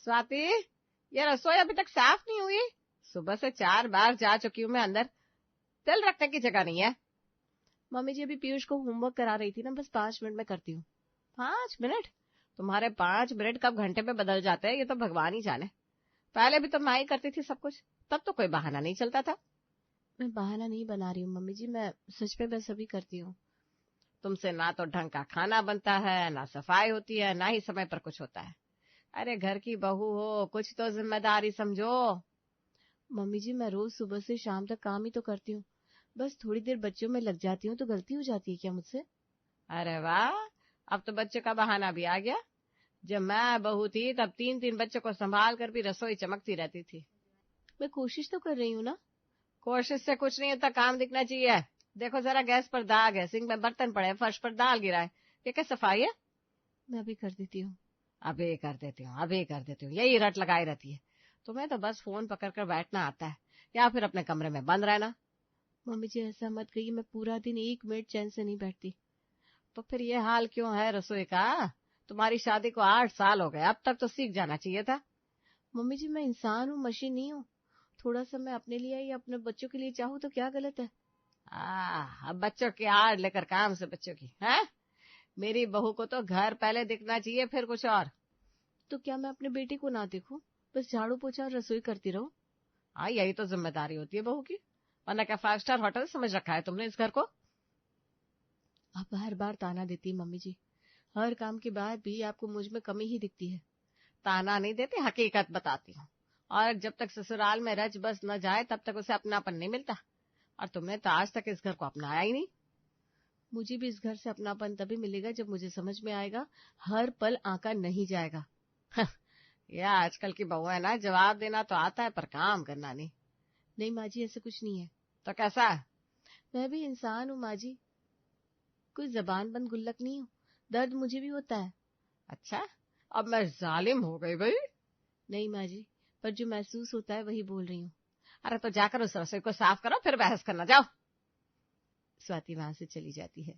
स्वाति, ये रसोई अभी तक साफ नहीं हुई। सुबह से 4 बार जा चुकी हूँ मैं अंदर, तिल रखने की जगह नहीं है। मम्मी जी अभी पीयूष को होमवर्क करा रही थी ना, बस 5 मिनट में करती हूँ। 5 मिनट? तुम्हारे 5 मिनट कब घंटे में बदल जाते हैं ये तो भगवान ही जाने। पहले भी तो मैं ही करती थी सब कुछ, तब तो कोई बहाना नहीं चलता था। मैं बहाना नहीं बना रही हूँ मम्मी जी, मैं सच में बस अभी करती हूँ। तुमसे ना तो ढंग का खाना बनता है, ना सफाई होती है, ना ही समय पर कुछ होता है। अरे घर की बहू हो, कुछ तो जिम्मेदारी समझो। मम्मी जी मैं रोज सुबह से शाम तक काम ही तो करती हूँ, बस थोड़ी देर बच्चों में लग जाती हूँ तो गलती हो जाती है क्या मुझसे? अरे वाह, अब तो बच्चे का बहाना भी आ गया। जब मैं बहू थी तब 3-3 बच्चों को संभाल कर भी रसोई चमकती रहती थी। मैं कोशिश तो कर रही हूँ ना। कोशिश से कुछ नहीं होता, काम दिखना चाहिए। देखो जरा, गैस पर दाग है, सिंक में बर्तन पड़े, फर्श पर दाल गिरा है, ये क्या सफाई है? मैं अभी कर देती हूँ। अभी कर देती हूँ, अभी कर देती हूँ, यही रट लगाई रहती है। तुम्हें तो बस फोन पकड़ कर बैठना आता है या फिर अपने कमरे में बंद रहना। मम्मी जी ऐसा मत कहिए, मैं पूरा दिन 1 मिनट चैन से नहीं बैठती। तो फिर ये हाल क्यों है रसोई का? तुम्हारी शादी को 8 साल हो गए, अब तक तो सीख जाना चाहिए था। मम्मी जी मैं इंसान हूँ, मशीन नहीं हूँ। थोड़ा सा मैं अपने लिए या अपने बच्चों के लिए चाहूँ तो क्या गलत है? अब बच्चों की आड़ लेकर काम से बच्चों की है। मेरी बहू को तो घर पहले दिखना चाहिए, फिर कुछ और। तो क्या मैं अपने बेटे को ना देखूं, बस झाड़ू पोछा और रसोई करती रहूं? हाँ, यही तो जिम्मेदारी होती है बहू की, वरना क्या 5 स्टार होटल समझ रखा है तुमने इस घर को? आप हर बार ताना देती है मम्मी जी, हर काम के बाद भी आपको मुझ में कमी ही दिखती है। ताना नहीं देती, हकीकत बताती हूँ। और जब तक ससुराल में रच बस न जाए तब तक उसे अपनापन नहीं मिलता, और तुमने तो आज तक इस घर को अपनाया ही नहीं। मुझे भी इस घर से अपनापन तभी मिलेगा जब मुझे समझ में आएगा हर पल आंका नहीं जाएगा। यह आजकल की बहू है ना, जवाब देना तो आता है पर काम करना नहीं। नहीं माँ जी ऐसा कुछ नहीं है। तो कैसा है? मैं भी इंसान हूँ माँ जी, कोई जबान बंद गुल्लक नहीं हूँ, दर्द मुझे भी होता है। अच्छा, अब मैं जालिम हो गई भाई। नहीं माँ जी, पर जो महसूस होता है वही बोल रही हूँ। अरे तो जाकर उस रसोई को साफ करो, फिर बहस करना, जाओ। स्वाति वहां से चली जाती है।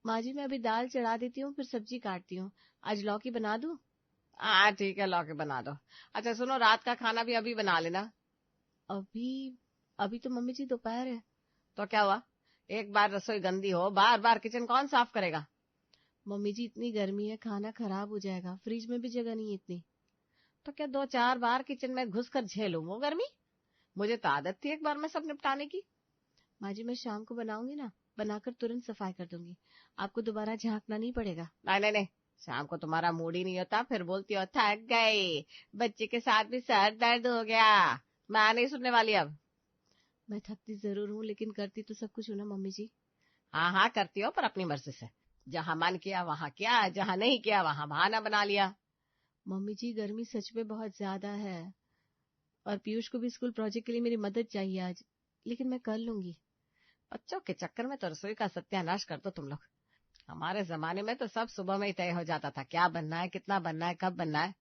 माँ जी मैं अभी दाल चढ़ा देती हूँ, फिर सब्जी काटती हूँ। आज लौकी बना दूं? हाँ ठीक है, लौकी बना दो। अच्छा सुनो, रात का खाना भी अभी बना लेना। अभी? अभी तो मम्मी जी दोपहर है। तो क्या हुआ, एक बार रसोई गंदी हो बार बार किचन कौन साफ करेगा? मम्मी जी इतनी गर्मी है, खाना खराब हो जाएगा, फ्रिज में भी जगह नहीं है इतनी। तो क्या 2-4 बार किचन में घुस कर झेलूं वो गर्मी? मुझे तो आदत थी एक बार में सब निपटाने की। माँ जी मैं शाम को बनाऊंगी ना, बनाकर तुरंत सफाई कर दूंगी, आपको दोबारा झांकना नहीं पड़ेगा। नहीं नहीं नहीं, शाम को तुम्हारा मूड ही नहीं होता, फिर बोलती हो थक गई, बच्चे के साथ भी सर दर्द हो गया। मैं नहीं सुनने वाली अब। मैं थकती जरूर हूँ लेकिन करती तो सब कुछ हूँ ना मम्मी जी। हाँ हाँ करती हो, पर अपनी मर्जी से। जहां मन किया वहां किया, जहां नहीं किया वहां बहाना बना लिया। मम्मी जी गर्मी सच में बहुत ज्यादा है, और पीयूष को भी स्कूल प्रोजेक्ट के लिए मेरी मदद चाहिए आज, लेकिन मैं कर लूंगी। बच्चों के चक्कर में तो रसोई का सत्यानाश कर दो तुम लोग। हमारे जमाने में तो सब सुबह में ही तय हो जाता था, क्या बनना है, कितना बनना है, कब बनना है।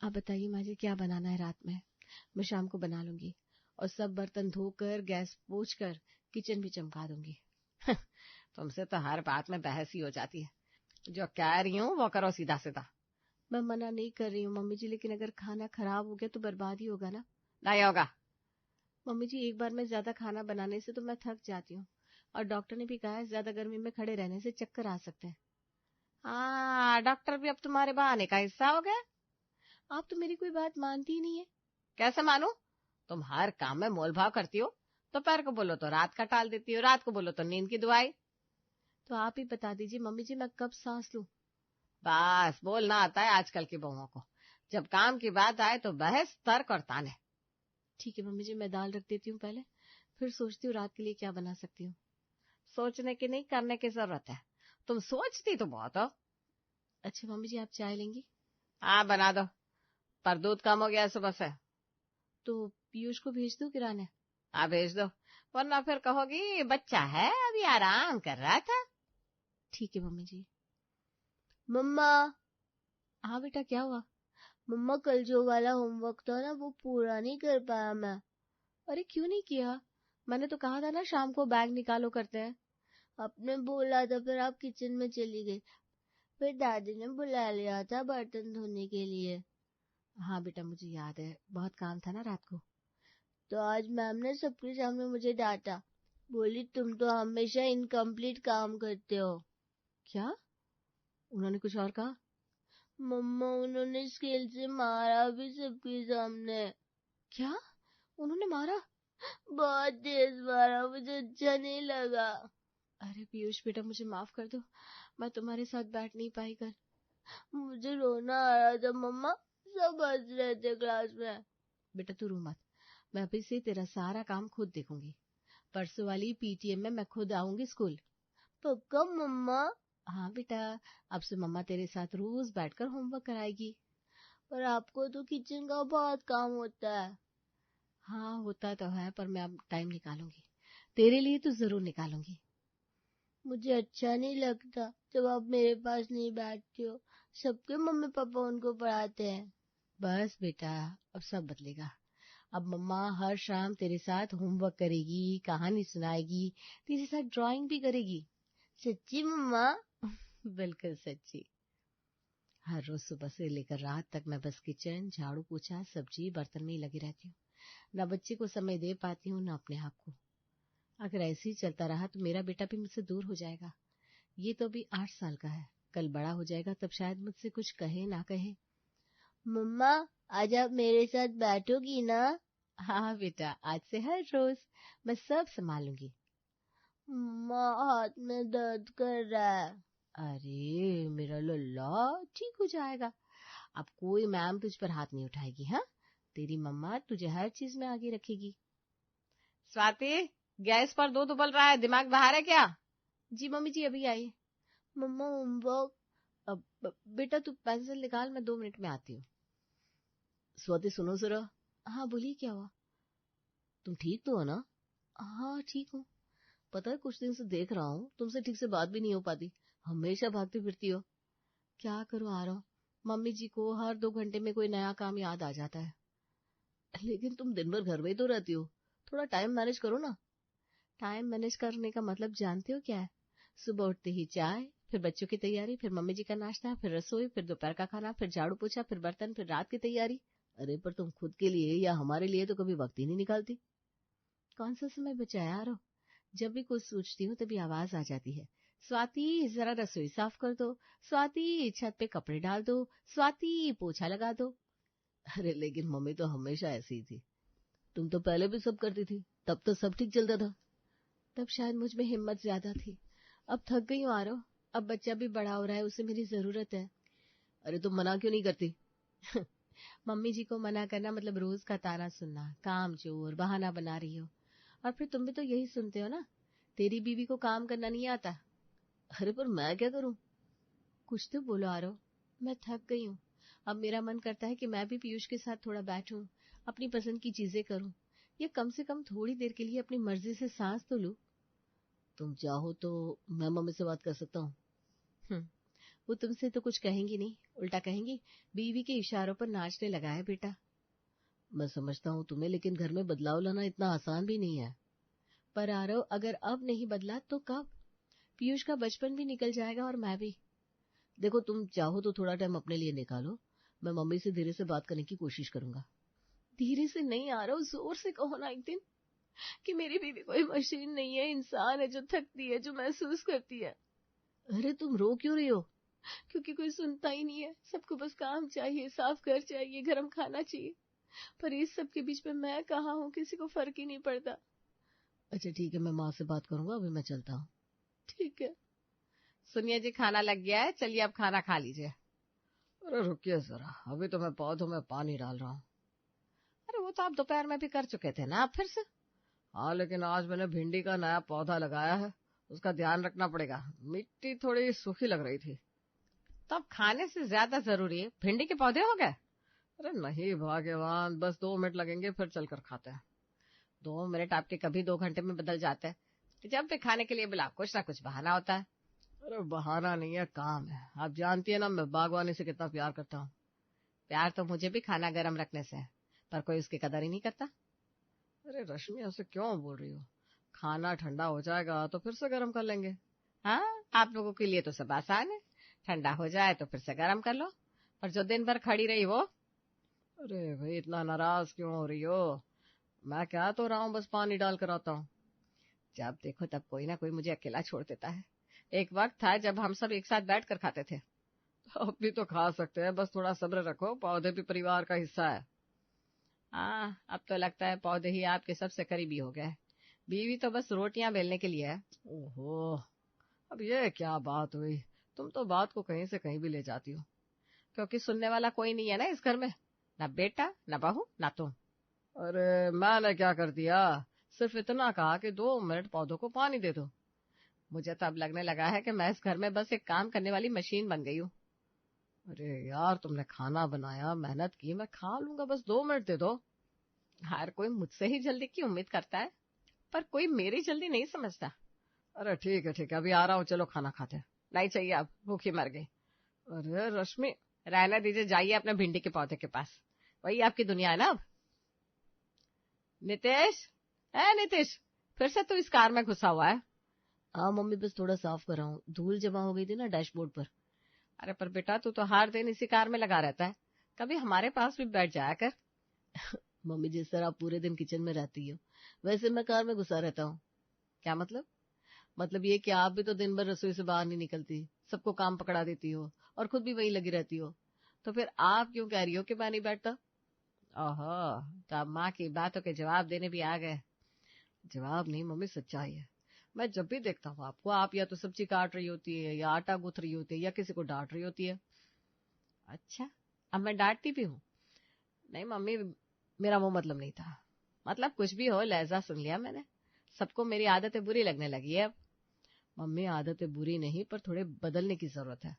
आप बताइए माँ जी क्या बनाना है रात में, मैं शाम को बना लूंगी, और सब बर्तन धोकर गैस पोंछ कर किचन भी चमका दूंगी। तुमसे तो हर बात में बहस ही हो जाती है। जो कह रही हूँ वो करो सीधा सीधा। मैं मना नहीं कर रही हूँ मम्मी जी, लेकिन अगर खाना खराब हो गया तो बर्बाद ही होगा ना। नहीं होगा। मम्मी जी एक बार में ज्यादा खाना बनाने से तो मैं थक जाती हूँ, और डॉक्टर ने भी कहा है ज्यादा गर्मी में खड़े रहने से चक्कर आ सकते हैं। हाँ, डॉक्टर भी अब तुम्हारे बहाने का हिस्सा हो गया। आप तो मेरी कोई बात मानती ही नहीं है। कैसे मानू? तुम हर काम में मोल भाव करती हो। दोपहर को बोलो तो रात का टाल देती हो, रात को बोलो तो नींद की दुआई। तो आप ही बता दीजिए मम्मी जी मैं कब सांस लूं। बस बोलना आता है आजकल की बहुओं को, जब काम की बात आए तो बहस, तर्क और ताने। ठीक है मम्मी जी मैं दाल रख देती हूँ पहले, फिर सोचती हूँ रात के लिए क्या बना सकती हूँ। सोचने की नहीं, करने की जरूरत है। तुम सोचती तो बहुत हो। अच्छा मम्मी जी आप चाय लेंगी? हाँ बना दो, पर दूध कम हो गया है सुबह से। तो पीयूष को भेज दूं किराने? हाँ भेज दो, वरना फिर कहोगी बच्चा है अभी आराम कर रहा था। ठीक है मम्मी जी। मम्मा। हाँ बेटा क्या हुआ? मम्मा कल जो वाला होमवर्क था ना वो पूरा नहीं कर पाया मैं। अरे क्यों नहीं किया? मैंने तो कहा था ना शाम को बैग निकालो करते हैं। आपने बोला था, फिर आप किचन में चली गई, फिर दादी ने बुला लिया था बर्तन धोने के लिए। हाँ बेटा मुझे याद है, बहुत काम था ना रात को। तो आज मैम ने सबके सामने मुझे डांटा, बोली तुम तो हमेशा इनकम्प्लीट काम करते हो। क्या? उन्होंने कुछ और कहा? मम्मा उन्होंने स्केल से मारा भी सबके सामने। क्या? उन्होंने मारा? बहुत तेज मारा, मुझे अच्छा नहीं लगा। अरे पीयूष बेटा मुझे माफ कर दो, मैं तुम्हारे साथ बैठ नहीं पाई कल। मुझे रोना आ रहा था मम्मा, सब हंस रहे थे क्लास में। बेटा तू रो मत, मैं अभी से तेरा सारा काम खुद देखूंगी। परसों वाली पीटीएम में मैं खुद आऊंगी स्कूल। पक्का मम्मा? हाँ बेटा, अब से मम्मा तेरे साथ रोज बैठकर होमवर्क कराएगी। पर आपको तो किचन का बहुत काम होता है। हाँ होता तो है, पर मैं अब टाइम निकालूंगी, तेरे लिए तो जरूर निकालूंगी। मुझे अच्छा नहीं लगता जब आप मेरे पास नहीं बैठते हो, सबके मम्मी पापा उनको पढ़ाते हैं। बस बेटा, अब सब बदलेगा। अब मम्मा हर शाम तेरे साथ होमवर्क करेगी, कहानी सुनाएगी, तेरे साथ ड्राइंग भी करेगी। सच्ची मम्मा? बिल्कुल सच्ची। हर रोज सुबह से लेकर रात तक मैं बस किचन, झाड़ू पोछा, सब्जी बर्तन में ही लगी रहती हूँ। न बच्चे को समय दे पाती हूँ, न अपने आप को। अगर ऐसे ही चलता रहा तो मेरा बेटा भी मुझसे दूर हो जाएगा। ये तो अभी 8 साल का है, कल बड़ा हो जाएगा तब शायद मुझसे कुछ कहे ना कहे। मम्मा आज आप मेरे साथ बैठोगी ना? हाँ बेटा, आज से हर रोज मैं सब संभालूंगी। मम्मा हाथ में दर्द कर रहा है। अरे मेरा लल्ला, ठीक हो जाएगा। अब कोई मैम तुझ पर हाथ नहीं उठाएगी। हाँ, तेरी मम्मा तुझे हर चीज में आगे रखेगी। स्वाति, गैस पर दूध उबल रहा है, दिमाग बाहर है क्या? जी मम्मी जी अभी आई। मम्मा होमवर्क? अब बेटा तू पेंसिल निकाल, मैं 2 मिनट में आती हूँ। स्वाति सुनो जरा। हाँ बोलिए, क्या हुआ? तुम ठीक तो हो ना? हाँ ठीक हूँ। पता है कुछ दिन से देख रहा हूँ तुमसे ठीक से बात भी नहीं हो पाती, हमेशा भागती फिरती हो। क्या करूँ आरव, मम्मी जी को हर 2 घंटे में कोई नया काम याद आ जाता है। लेकिन तुम दिन भर घर में ही तो रहती हो, थोड़ा टाइम मैनेज करो ना। टाइम मैनेज करने का मतलब जानते हो क्या है? सुबह उठते ही चाय, फिर बच्चों की तैयारी, फिर मम्मी जी का नाश्ता, फिर रसोई, फिर दोपहर का खाना, फिर झाड़ू पोछा, फिर बर्तन, फिर रात की तैयारी। अरे पर तुम खुद के लिए या हमारे लिए तो कभी वक्त ही नहीं निकालती। कौन सा समय बचा है यारो, जब भी कुछ सोचती हूँ तभी आवाज आ जाती है, स्वाति जरा रसोई साफ कर दो, स्वाति छत पे कपड़े डाल दो, स्वाति पोछा लगा दो। अरे लेकिन मम्मी तो हमेशा ऐसी ही थी, तुम तो पहले भी सब करती थी, तब तो सब ठीक चलता था। तब शायद मुझ में हिम्मत ज्यादा थी, अब थक गई हूँ आरो। अब बच्चा भी बड़ा हो रहा है, उसे मेरी जरूरत है। अरे तुम मना क्यों नहीं करती? मम्मी जी को मना करना मतलब रोज का ताना सुनना, काम चोर, बहाना बना रही हो। और फिर तुम भी तो यही सुनते हो ना, तेरी बीवी को काम करना नहीं आता। अरे पर मैं क्या करूं? कुछ तो बोलो आरो, मैं थक गई हूँ। अब मेरा मन करता है कि मैं भी पीयूष के साथ थोड़ा बैठूं, अपनी पसंद की चीजें करूं, या कम से कम थोड़ी देर के लिए अपनी मर्जी से सांस तो लूं। तुम चाहो तो मैं मम्मी से बात कर सकता हूँ। वो तुमसे तो कुछ कहेंगी नहीं, उल्टा कहेंगी बीवी के इशारों पर नाचने लगा है बेटा। मैं समझता हूँ तुम्हें, लेकिन घर में बदलाव लाना इतना आसान भी नहीं है। पर आरव, अगर अब नहीं बदला तो कब? पीयूष का बचपन भी निकल जाएगा और मैं भी। देखो तुम चाहो तो थोड़ा टाइम अपने लिए निकालो, मैं मम्मी से धीरे से बात करने की कोशिश करूंगा। धीरे से नहीं आरव, जोर से कहो ना एक दिन कि मेरी बीवी कोई मशीन नहीं है, इंसान है जो थकती है, जो महसूस करती है। अरे तुम रो क्यों रही हो? क्योंकि कोई सुनता ही नहीं है, सबको बस काम चाहिए, साफ घर चाहिए, गरम खाना चाहिए। पर इस सब के बीच में मैं कहाँ हूँ, किसी को फर्क ही नहीं पड़ता। अच्छा ठीक है, मैं माँ से बात करूंगा, अभी मैं चलता हूँ। ठीक है। सुनिए जी, खाना लग गया है, चलिए अब खाना खा लीजिए। अरे रुकिए जरा, अभी तो मैं पौधों में पानी डाल रहा हूँ। अरे वो तो आप दोपहर में भी कर चुके थे ना, आप फिर से? हाँ लेकिन आज मैंने भिंडी का नया पौधा लगाया है, उसका ध्यान रखना पड़ेगा, मिट्टी थोड़ी सूखी लग रही थी। तो अब खाने से ज्यादा जरूरी है भिंडी के पौधे हो गए? अरे नहीं भाग्यवान, बस 2 मिनट लगेंगे, फिर चलकर खाते हैं। 2 मिनट आपके कभी 2 घंटे में बदल जाते हैं। जब भी खाने के लिए बुला, कुछ ना कुछ बहाना होता है। अरे बहाना नहीं है, काम है, आप जानती है ना मैं बागवानी से कितना प्यार करता हूँ। प्यार तो मुझे भी खाना गर्म रखने से है, पर कोई उसकी कदर ही नहीं करता। अरे रश्मि ऐसे क्यों बोल रही हो, खाना ठंडा हो जाएगा तो फिर से गर्म कर लेंगे। हाँ, आप लोगों के लिए तो सब आसान है, ठंडा हो जाए तो फिर से गर्म कर लो, पर जो दिन भर खड़ी रही वो। अरे भाई इतना नाराज क्यों हो रही हो? मैं क्या तो रहा हूँ, बस पानी डाल कर आता हूँ। जब देखो तब कोई ना कोई मुझे अकेला छोड़ देता है। एक वक्त था जब हम सब एक साथ बैठ कर खाते थे। अब भी तो खा सकते हैं, बस थोड़ा सब्र रखो, पौधे भी परिवार का हिस्सा है। हाँ, अब तो लगता है पौधे ही आपके सबसे करीबी हो गए। बीवी तो बस रोटियां बेलने के लिए है। ओहो, अब ये क्या बात हुई? तुम तो बात को कहीं से कहीं भी ले जाती हो। क्योंकि सुनने वाला कोई नहीं है ना इस घर में, ना बेटा ना बहू ना तुम। अरे मैंने क्या कर दिया? सिर्फ इतना कहा कि 2 मिनट पौधों को पानी दे दो। मुझे तो अब लगने लगा है कि मैं इस घर में बस एक काम करने वाली मशीन बन गई हूँ। अरे यार, तुमने खाना बनाया, मेहनत की, मैं खा लूंगा, बस 2 मिनट दे दो। हर कोई मुझसे ही जल्दी की उम्मीद करता है, पर कोई मेरी जल्दी नहीं समझता। अरे ठीक है ठीक है, अभी आ रहा हूँ, चलो खाना खाते हैं। नहीं चाहिए, अब भूखी मर गई। अरे रश्मि, रहने दीजिए, जाइए अपने भिंडी के पौधे के पास, वही आपकी दुनिया है ना अब। नितेश, है नितेश, फिर से तू इस कार में घुसा हुआ है? हाँ मम्मी, बस थोड़ा साफ कर रहा हूँ, धूल जमा हो गई थी ना डैशबोर्ड पर। अरे पर बेटा, तू तो हर दिन इसी कार में लगा रहता है, कभी हमारे पास भी बैठ जाया कर। मम्मी, जिस तरह आप पूरे दिन किचन में रहती हो, वैसे मैं कार में घुसा रहता हूँ। क्या मतलब? मतलब ये कि आप भी तो दिन भर रसोई से बाहर नहीं निकलती, सबको काम पकड़ा देती हो और खुद भी वहीं लगी रहती हो, तो फिर आप क्यों कह रही हो कि मैं नहीं बैठता? ओहो, तो अब माँ की बातों के जवाब देने भी आ गए। जवाब नहीं मम्मी, सच्चाई है। मैं जब भी देखता हूँ आपको, आप या तो सब्जी काट रही होती है, या आटा गूंथ रही होती है, या किसी को डांट रही होती है। अच्छा, अब मैं डांटती भी हूँ? नहीं मम्मी, मेरा वो मतलब नहीं था। मतलब कुछ भी हो, लहजा सुन लिया मैंने। सबको मेरी आदतें बुरी लगने लगी है अब। मम्मी, आदतें बुरी नहीं, पर थोड़े बदलने की जरूरत है।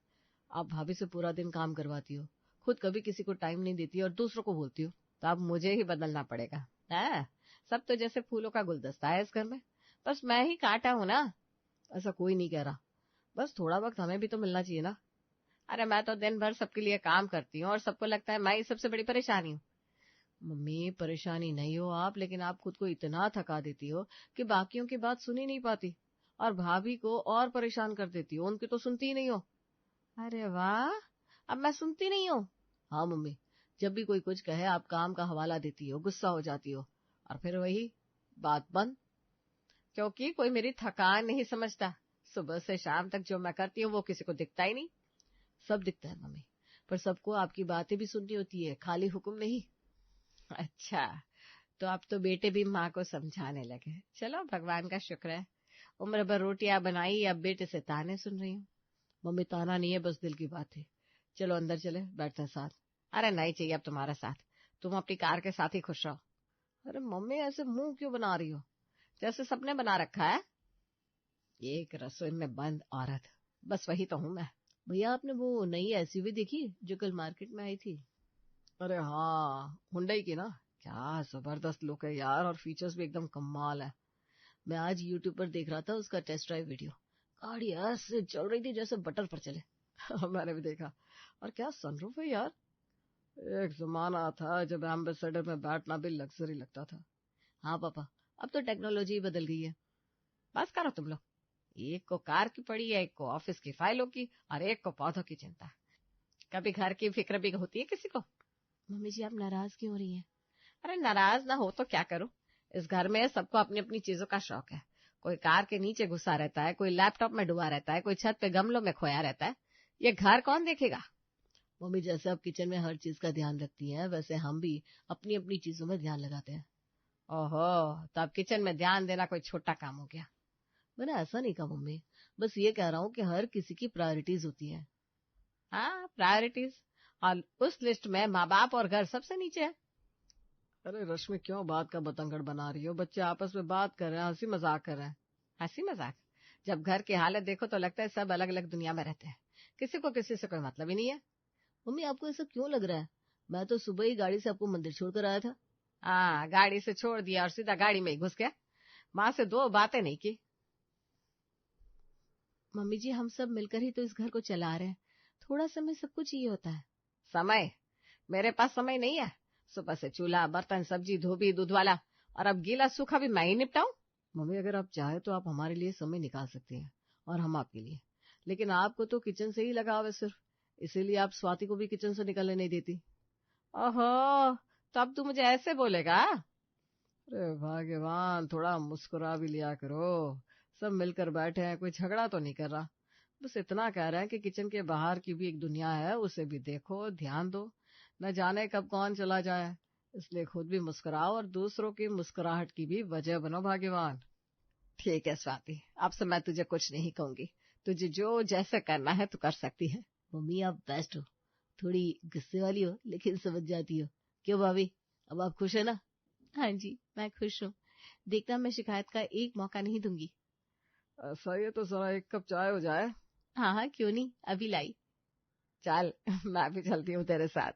आप भाभी से पूरा दिन काम करवाती हो, खुद कभी किसी को टाइम नहीं देती और दूसरों को बोलती हो। तो अब मुझे ही बदलना पड़ेगा है? सब तो जैसे फूलों का गुलदस्ता है इस घर में, बस मैं ही कांटा हूं ना। ऐसा कोई नहीं कह रहा, बस थोड़ा वक्त हमें भी तो मिलना चाहिए ना। अरे मैं तो दिन भर सबके लिए काम करती हूँ और सबको लगता है मैं ही सबसे बड़ी परेशानी हूँ। मम्मी, परेशानी नहीं हो आप, लेकिन आप खुद को इतना थका देती हो कि बाकियों की बात सुनी नहीं पाती, और भाभी को और परेशान कर देती हो, उनकी तो सुनती ही नहीं हो। अरे वाह, अब मैं सुनती नहीं हूँ? हाँ मम्मी, जब भी कोई कुछ कहे आप काम का हवाला देती हो, गुस्सा हो जाती हो, और फिर वही बात बंद। क्योंकि कोई मेरी थकान नहीं समझता। सुबह से शाम तक जो मैं करती हूँ वो किसी को दिखता ही नहीं। सब दिखता है मम्मी, पर सबको आपकी बातें भी सुननी होती है, खाली हुक्म नहीं। अच्छा, तो अब तो बेटे भी माँ को समझाने लगे। चलो, भगवान का शुक्र है। उम्र भर रोटियां बनाई, अब बेटे से ताने सुन रही हूँ। मम्मी, ताना नहीं है, बस दिल की बात है। चलो अंदर चले, बैठते हैं साथ। अरे नहीं चाहिए अब तुम्हारा साथ, तुम अपनी कार के साथ ही खुश रहो। अरे मम्मी, ऐसे मुंह क्यों बना रही हो? जैसे सबने बना रखा है, एक रसोई में बंद औरत, बस वही तो हूँ मैं। भैया, आपने वो नई एसयूवी देखी जो कल मार्केट में आई थी? अरे हाँ, हुंडई की ना? क्या जबरदस्त लुक है यार, और फीचर्स भी एकदम कमाल है। मैं आज यूट्यूब पर देख रहा था उसका टेस्ट ड्राइव वीडियो। गाड़ी ऐसे चल रही थी जैसे बटर पर चले। मैंने भी देखा। और क्या सनरूफ है यार। एक जमाना था जब एम्बेसडर में बैठना भी लग्जरी लगता था। हाँ पापा, अब तो टेक्नोलॉजी बदल गई है। बस करो तुम लोग, एक को कार की पड़ी है, एक को ऑफिस की फाइलों की, और एक को पौधों की चिंता। कभी घर की फिक्र भी होती है किसी को? मम्मी जी, आप नाराज क्यों हो रही हैं? अरे नाराज ना हो तो क्या करूं, इस घर में सबको अपनी अपनी चीजों का शौक है। कोई कार के नीचे घुसा रहता है, कोई लैपटॉप में डुबा रहता है, कोई छत पे गमलों में खोया रहता है। ये घर कौन देखेगा? मम्मी, जैसे आप किचन में हर चीज का ध्यान रखती हैं, वैसे हम भी अपनी अपनी चीजों में ध्यान लगाते हैं। ओहो, तो अब किचन में ध्यान देना कोई छोटा काम हो गया? मैंने ऐसा नहीं कहा मम्मी, बस ये कह रहा हूँ कि हर किसी की प्रायोरिटीज होती है। हाँ, प्रायोरिटीज, और उस लिस्ट में माँ बाप और घर सबसे नीचे है। अरे रश्मि, क्यों बात का बतंगड़ बना रही हो? बच्चे आपस में बात कर रहे हैं, हंसी मजाक कर रहे हैं। हंसी मजाक? जब घर की हालत देखो तो लगता है सब अलग अलग दुनिया में रहते हैं, किसी को किसी से कोई मतलब ही नहीं है। मम्मी, आपको ऐसा क्यों लग रहा है? मैं तो सुबह ही गाड़ी से आपको मंदिर छोड़कर आया था। हाँ, गाड़ी से छोड़ दिया और सीधा गाड़ी में ही घुस गया, माँ से 2 बातें नहीं की। मम्मी जी, हम सब मिलकर ही तो इस घर को चला रहे हैं, थोड़ा समय सबको चाहिए होता है। समय? मेरे पास समय नहीं है। सुबह से चूल्हा, बर्तन, सब्जी, धोबी, दूध वाला, और अब गीला सूखा भी मैं ही निपटाऊं? मम्मी, अगर आप चाहे तो आप हमारे लिए समय निकाल सकती हैं, और हम आपके लिए। लेकिन आपको तो किचन से ही लगाव है सिर्फ, इसीलिए आप स्वाति को भी किचन से निकलने नहीं देती। ओहो, तो अब तू मुझे ऐसे बोलेगा? अरे भगवान, थोड़ा मुस्कुरा भी लिया करो। सब मिलकर बैठे हैं, कोई झगड़ा तो नहीं कर रहा। बस इतना कह रहे हैं कि किचन के बाहर की भी एक दुनिया है, उसे भी देखो, ध्यान दो। न जाने कब कौन चला जाए, इसलिए खुद भी मुस्कुराओ और दूसरों की मुस्कुराहट की भी वजह बनो भाग्यवान। ठीक है स्वाति, अब से मैं तुझे कुछ नहीं कहूंगी। तुझे जो जैसे करना है तू कर सकती है। मम्मी आप बेस्ट हो, थोड़ी गुस्से वाली हो लेकिन समझ जाती हो। क्यों भाभी, अब आप खुश है ना? हाँ जी, मैं खुश हूँ। देखना, मैं शिकायत का एक मौका नहीं दूंगी। ऐसा ही है तो जरा एक कप चाय हो जाए। हाँ हाँ, क्यों नहीं, अभी लाई। चल मैं भी चलती हूँ तेरे साथ।